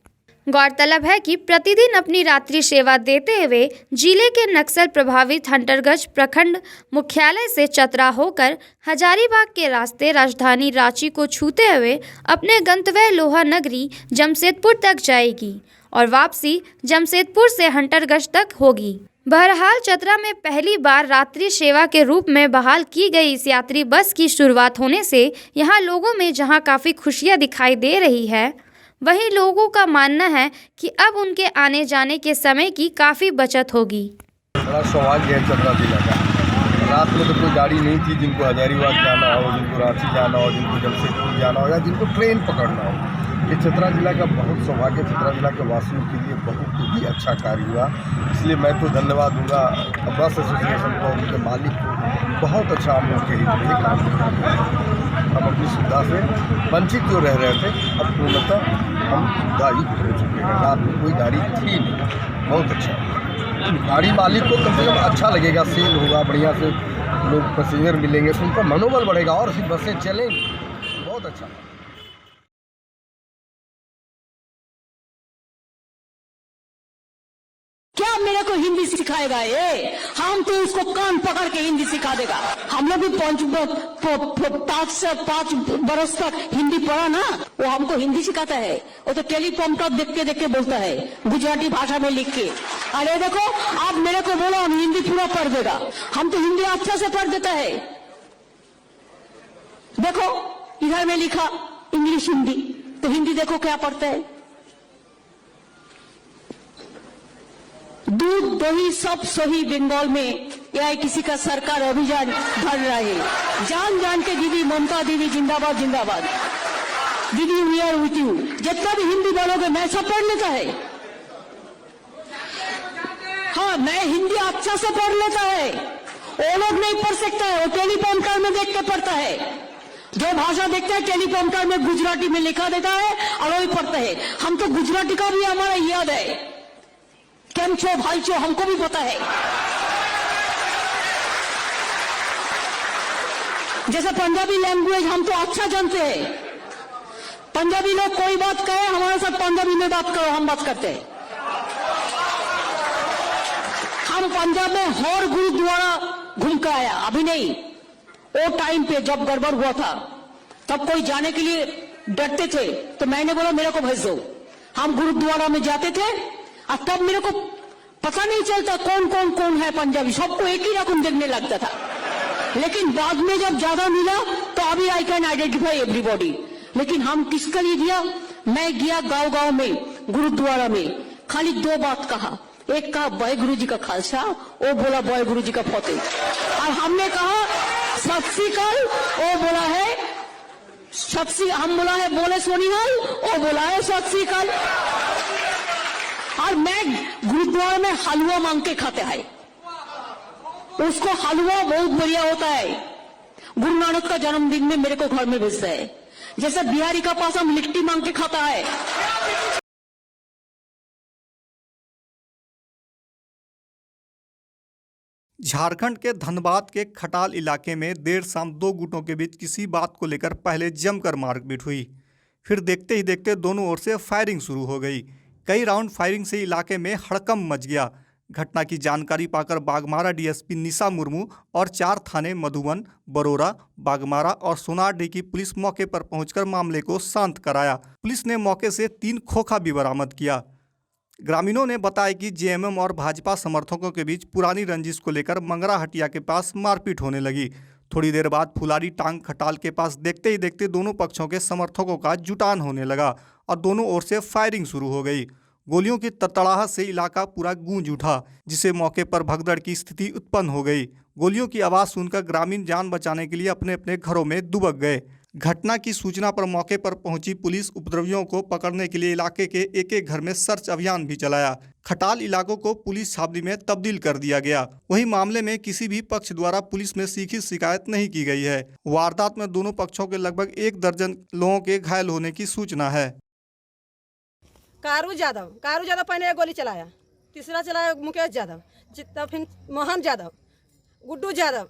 गौरतलब है कि प्रतिदिन अपनी रात्रि सेवा देते हुए जिले के नक्सल प्रभावित हंटरगंज प्रखंड मुख्यालय से चतरा होकर हजारीबाग के रास्ते राजधानी रांची को छूते हुए अपने गंतव्य लोहा नगरी जमशेदपुर तक जाएगी और वापसी जमशेदपुर से हंटरगंज तक होगी। बहरहाल चतरा में पहली बार रात्रि सेवा के रूप में बहाल की गई इस यात्री बस की शुरुआत होने से यहाँ लोगों में जहाँ काफ़ी खुशियाँ दिखाई दे रही है, वहीं लोगों का मानना है कि अब उनके आने जाने के समय की काफ़ी बचत होगी। बड़ा सौभाग्य है चतरा जिला का। रात में तो कोई गाड़ी नहीं थी, जिनको हजारीबाग जाना हो, जिनको रांची जाना हो, जिनको जमशेदपुर जाना हो या जिनको ट्रेन पकड़ना हो। ये चतरा जिला का बहुत सौभाग्य, चतरा जिला के वासियों के लिए बहुत ही अच्छा कार्य हुआ। इसलिए मैं तो धन्यवाद दूंगा बस एसोसिएशन को, उनके मालिक को। बहुत अच्छा हम लोग के हित में काम किया। हम अपनी सुविधा से वंचित जो रह रहे थे, अब पूर्णतः हम गाड़ी हो चुके हैं। रात में कोई गाड़ी थी नहीं, बहुत अच्छा। गाड़ी मालिक को कम से कम अच्छा लगेगा, सेल होगा, बढ़िया से लोग पैसेंजर मिलेंगे, तो उनका मनोबल बढ़ेगा और फिर बसें चलेंगी। बहुत अच्छा। क्या मेरे को हिंदी सिखाएगा ये? हम तो उसको कान पकड़ के हिंदी सिखा देगा। हम लोग भी 5 बरस तक हिंदी पढ़ा ना, वो हमको हिंदी सिखाता है। वो तो टेलीप्रॉम्प्टर देख के बोलता है, गुजराती भाषा में लिख के। अरे देखो, आप मेरे को बोलो हम हिंदी पूरा पढ़ देगा। हम तो हिंदी अच्छा से पढ़ देता है। देखो इधर में लिखा इंग्लिश हिंदी, तो हिंदी देखो क्या पढ़ता है। दूध दही सब सही बंगाल में यह किसी का सरकार अभियान भर रहा है। जान जान के दीदी ममता दीदी जिंदाबाद जिंदाबाद। दीदी वी आर विथ यू। जितना भी हिंदी बोलोगे मैं सब पढ़ लेता है। हाँ, मैं हिंदी अच्छा से पढ़ लेता है। वो लोग नहीं पढ़ सकता है, वो टेलीप्रॉम्प्टर में देख के पढ़ता है। जो भाषा देखता है टेलीप्रॉम्प्टर में गुजराती में लिखा देता है और वही पढ़ता है। हम तो गुजराती का भी हमारा याद है। केम छो भाई छो हमको भी पता है। जैसे पंजाबी लैंग्वेज हम तो अच्छा जानते हैं। पंजाबी लोग कोई बात कहे हमारे साथ पंजाबी में बात करो, हम बात करते हैं। हम पंजाब में हर गुरुद्वारा घूम कर आया, अभी नहीं। वो टाइम पे जब गड़बड़ हुआ था तब कोई जाने के लिए डरते थे, तो मैंने बोला मेरे को भेज दो। हम गुरुद्वारा में जाते थे और तब मेरे को पता नहीं चलता कौन है पंजाबी, सबको एक ही रकम देखने लगता था। लेकिन बाद में जब ज्यादा मिला तो अभी आई कैन आइडेंटिफाई एवरीबॉडी। लेकिन हम किसके लिए दिया? मैं गया गांव में गुरुद्वारा में, खाली 2 बात कहा। एक कहा बॉय गुरु जी का खालसा, वो बोला बॉय गुरु जी का फतेह। और हमने कहा सत श्री अकाल, वो बोला है हम बोला है बोले सोनीहाल, वो बोला है सत श्री अकाल। और मैं गुरुद्वारा में हलवा मांग के खाता है। उसको हलवा बहुत बढ़िया होता है। गुरु नानक का जन्मदिन में मेरे को घर में भेजता है। जैसे बिहारी का पास हम लिट्टी मांग के खाता है। झारखंड के धनबाद के खटाल इलाके में देर शाम 2 गुटों के बीच किसी बात को लेकर पहले जमकर मारपीट हुई। फिर देखते ही देखते दोनों ओर से फायरिंग शुरू हो गई। कई राउंड फायरिंग से इलाके में हड़कंप मच गया। घटना की जानकारी पाकर बागमारा डीएसपी निशा मुर्मू और 4 थाने मधुबन, बरोरा, बागमारा और सोनारडी की पुलिस मौके पर पहुंचकर मामले को शांत कराया। पुलिस ने मौके से 3 खोखा भी बरामद किया। ग्रामीणों ने बताया कि जेएमएम और भाजपा समर्थकों के बीच पुरानी रंजिश को लेकर मंगरा हटिया के पास मारपीट होने लगी। थोड़ी देर बाद फुलारी टांग खटाल के पास देखते ही देखते दोनों पक्षों के समर्थकों का जुटान होने लगा और दोनों ओर से फायरिंग शुरू हो गई। गोलियों की तड़तड़ाहट से इलाका पूरा गूंज उठा, जिससे मौके पर भगदड़ की स्थिति उत्पन्न हो गई। गोलियों की आवाज़ सुनकर ग्रामीण जान बचाने के लिए अपने अपने घरों में दुबक गए। घटना की सूचना पर मौके पर पहुंची पुलिस उपद्रवियों को पकड़ने के लिए इलाके के एक एक घर में सर्च अभियान भी चलाया। खटाल इलाकों को पुलिस छावनी में तब्दील कर दिया गया। वहीं मामले में किसी भी पक्ष द्वारा पुलिस में सीखी शिकायत नहीं की गई है। वारदात में दोनों पक्षों के लगभग 1 दर्जन लोगों के घायल होने की सूचना है। कारू यादव पहले एक गोली चलाया, तीसरा चलाया मुकेश यादव, फिर मोहन यादव, गुड्डू यादव,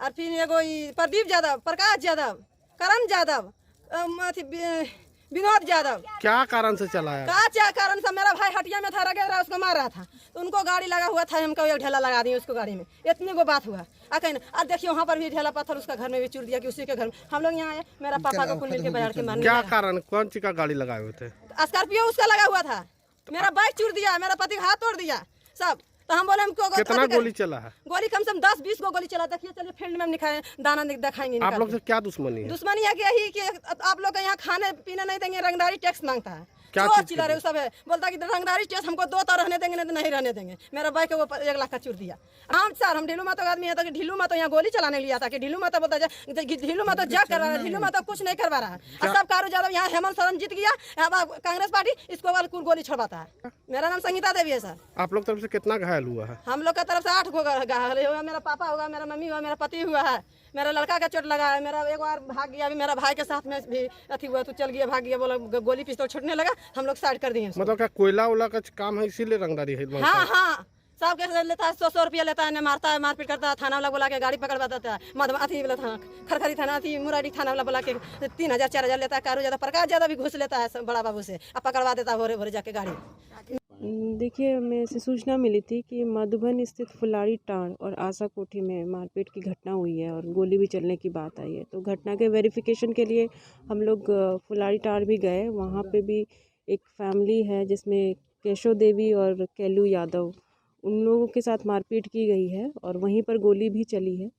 और फिर एगो प्रदीप यादव, प्रकाश यादव, करण यादव, विनोद यादव। क्या कारण से चलाया? क्या कारण से? मेरा भाई हटिया में था, रगेरा उसको मार रहा था, तो उनको गाड़ी लगा हुआ था, हमको एक ढेला लगा दिए उसको गाड़ी में। इतनी को बात हुआ। आज देखिए वहाँ पर भी ढेला पत्थर उसका घर में भी चूर दिया कि उसी के घर में हम लोग यहाँ आए, मेरा पापा को कुल मिलकर बाजार के मारने। क्या कारण? कौन सी का गाड़ी लगाए हुए थे? स्कॉर्पियो उसका लगा हुआ था। मेरा बाइक चूर दिया, मेरा पति हाथ तोड़ दिया सब। तो हम बोले हमको कितना गोली चला है? गोली कम से कम 10-20 को गोली चला। देखिए चलिए फील्ड में हम दिखाएं, दाना दिखाएंगे। आप लोग से क्या दुश्मनी है? दुश्मनी है कि यही कि आप लोग यहाँ खाने पीने नहीं देंगे, रंगदारी टैक्स मांगता है। क्या चिल्ला रहे सब है, बोलता कि रंगदारी टैक्स हमको 2 तो रहने देंगे, नहीं तो नहीं रहने देंगे। मेरा बाइक को 1 लाख का चूर दिया। हम सर हम ढीलू मातो आदमी है, तो ढीलू मातो यहाँ गोली चलाने लिया था कि ढीलू मातो बोलता है ढीलू मातो जग करवा रहा है, ढीलू मातो कुछ नहीं करवा रहा है। सब कारू यादव यहाँ हेमंत सोरेन जीत गया, कांग्रेस पार्टी इसको वाले गोली छड़वाता है। मेरा नाम संगीता देवी है सर। आप लोग तरफ से कितना घायल हुआ है? हम लोग का तरफ से 8 को घायल हुआ। मेरा पापा हुआ, मेरा मम्मी हुआ, मेरा पति हुआ है, मेरा लड़का का चोट लगा है। मेरा एक बार भाग गया, अभी मेरा भाई के साथ में भी अथी हुआ, तो चल गया, भाग गया, बोला गोली पिस्तौल छूटने लगा, हम लोग साइड कर दिए। मतलब क्या कोयला वोला का काम है, इसीलिए रंगदारी है? हाँ सब कैसे लेता है, 100 रुपया लेता है, मारता है, मारपीट करता है। थाना वाला बोला के गाड़ी पकड़वा देता है। अथी वाला थाना, खरखरी थाना, अथी मुरारी थाना वाला बोला के 3000-4000 लेता है। कारू ज्यादा, प्रकाश ज्यादा भी घूस लेता है बड़ा बाबू से, अब पकड़वा देता है भोरे भोरे जाके गाड़ी। देखिए, हमें ऐसी सूचना मिली थी कि मधुबन स्थित फुलारी टांड और आशा कोठी में मारपीट की घटना हुई है और गोली भी चलने की बात आई है। तो घटना के वेरिफिकेशन के लिए हम लोग फुलारी टांड भी गए। वहाँ पे भी एक फैमिली है जिसमें केशव देवी और कैलू यादव, उन लोगों के साथ मारपीट की गई है और वहीं पर गोली भी चली है।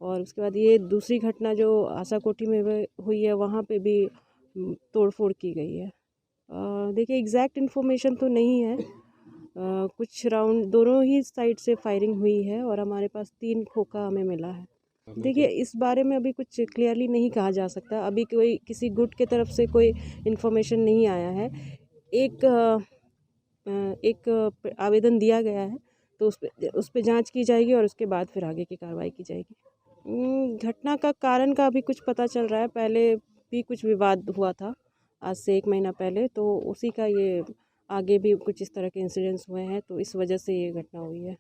और उसके बाद ये दूसरी घटना जो आशा कोठी में हुई है, वहाँ पे भी तोड़फोड़ की गई है। देखिए, एग्जैक्ट इन्फॉर्मेशन तो नहीं है। कुछ राउंड दोनों ही साइड से फायरिंग हुई है और हमारे पास 3 खोखा हमें मिला है। देखिए, इस बारे में अभी कुछ क्लियरली नहीं कहा जा सकता। अभी कोई किसी गुट के तरफ से कोई इन्फॉर्मेशन नहीं आया है। एक आवेदन दिया गया है, तो उस पे जांच की जाएगी और उसके बाद फिर आगे की कार्रवाई की जाएगी। घटना का कारण का अभी कुछ पता चल रहा है। पहले भी कुछ विवाद हुआ था आज से 1 महीना पहले, तो उसी का ये आगे भी कुछ इस तरह के इंसिडेंट्स हुए हैं, तो इस वजह से ये घटना हुई है।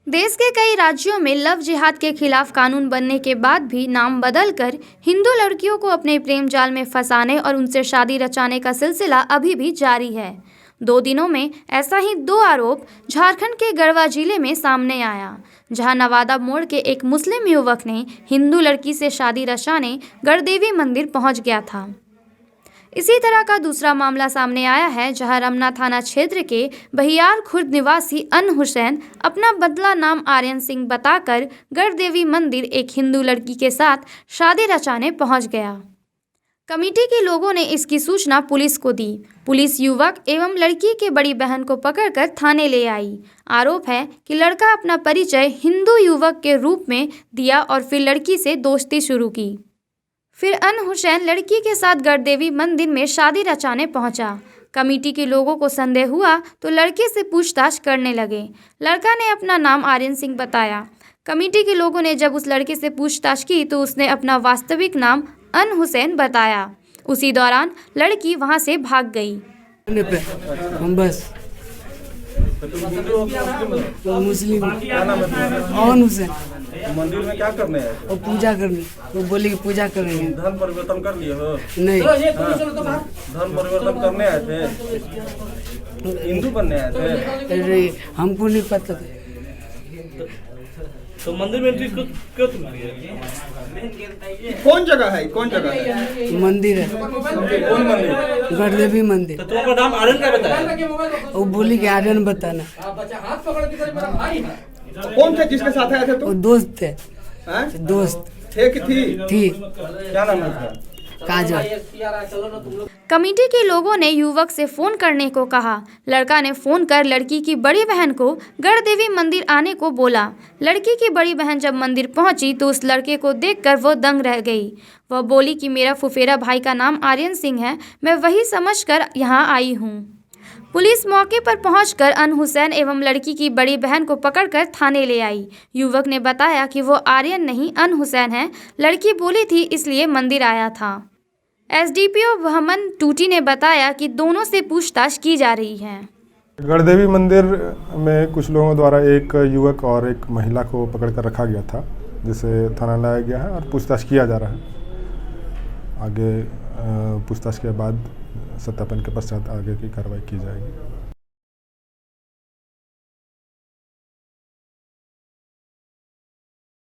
देश के कई राज्यों में लव जिहाद के खिलाफ कानून बनने के बाद भी नाम बदलकर हिंदू लड़कियों को अपने प्रेम जाल में फंसाने और उनसे शादी रचाने का सिलसिला अभी भी जारी है। 2 दिनों में ऐसा ही 2 आरोप झारखंड के गढ़वा जिले में सामने आया, जहां नवादा मोड़ के एक मुस्लिम युवक ने हिंदू लड़की से शादी रचाने गढ़देवी मंदिर पहुंच गया था। इसी तरह का दूसरा मामला सामने आया है, जहां रमना थाना क्षेत्र के बहियार खुर्द निवासी अन हुसैन अपना बदला नाम आर्यन सिंह बताकर गढ़देवी मंदिर एक हिंदू लड़की के साथ शादी रचाने पहुंच गया। कमेटी के लोगों ने इसकी सूचना पुलिस को दी। पुलिस युवक एवं लड़की के बड़ी बहन को पकड़कर थाने ले आई। आरोप है कि लड़का अपना परिचय हिंदू युवक के रूप में दिया और फिर लड़की से दोस्ती शुरू की। फिर अन हुसैन लड़की के साथ गढ़देवी मंदिर में शादी रचाने पहुंचा। कमेटी के लोगों को संदेह हुआ तो लड़के से पूछताछ करने लगे। लड़का ने अपना नाम आर्यन सिंह बताया। कमेटी के लोगों ने जब उस लड़के से पूछताछ की तो उसने अपना वास्तविक नाम अन हुसैन बताया। उसी दौरान लड़की वहां से भाग गई। बस मुस्लिम। क्या नाम है तुम्हारा? अमन हुसैन। मंदिर में क्या करने आए? और पूजा करने, वो बोले कि पूजा करेंगे। धर्म परिवर्तन कर लिए हो? नहीं। धर्म परिवर्तन करने आए थे? हिंदू बनने आए थे? अरे हमको नहीं पता था। तो मंदिर में एंट्री क्यों तुम किए? कौन जगह है? कौन जगह है? मंदिर है। कौन मंदिर? गढ़देवी मंदिर। तो तुम्हारा नाम आर्यन क्या बताया? वो बोली कि आर्यन बताना। कौन थे जिसके साथ आए थे तुम? वो दोस्त थे। दोस्त थे कि थी। क्या नाम है उसका? काजल। कमेटी के लोगों ने युवक से फोन करने को कहा। लड़का ने फोन कर लड़की की बड़ी बहन को गढ़देवी मंदिर आने को बोला। लड़की की बड़ी बहन जब मंदिर पहुंची तो उस लड़के को देखकर वो दंग रह गई। वह बोली कि मेरा फुफेरा भाई का नाम आर्यन सिंह है, मैं वही समझकर यहाँ आई हूँ। पुलिस मौके पर पहुंचकर अन हुसैन एवं लड़की की बड़ी बहन को पकड़कर थाने ले आई। युवक ने बताया कि वो आर्यन नहीं अन हुसैन है, लड़की बोली थी इसलिए मंदिर आया था। एसडीपीओ भमन टूटी ने बताया कि दोनों से पूछताछ की जा रही है। गढ़देवी मंदिर में कुछ लोगों द्वारा एक युवक और एक महिला को पकड़कर रखा गया था, जिसे थाना लाया गया है और पूछताछ किया जा रहा है। आगे पूछताछ के बाद सत्यापन के पश्चात आगे की कार्रवाई की जाएगी।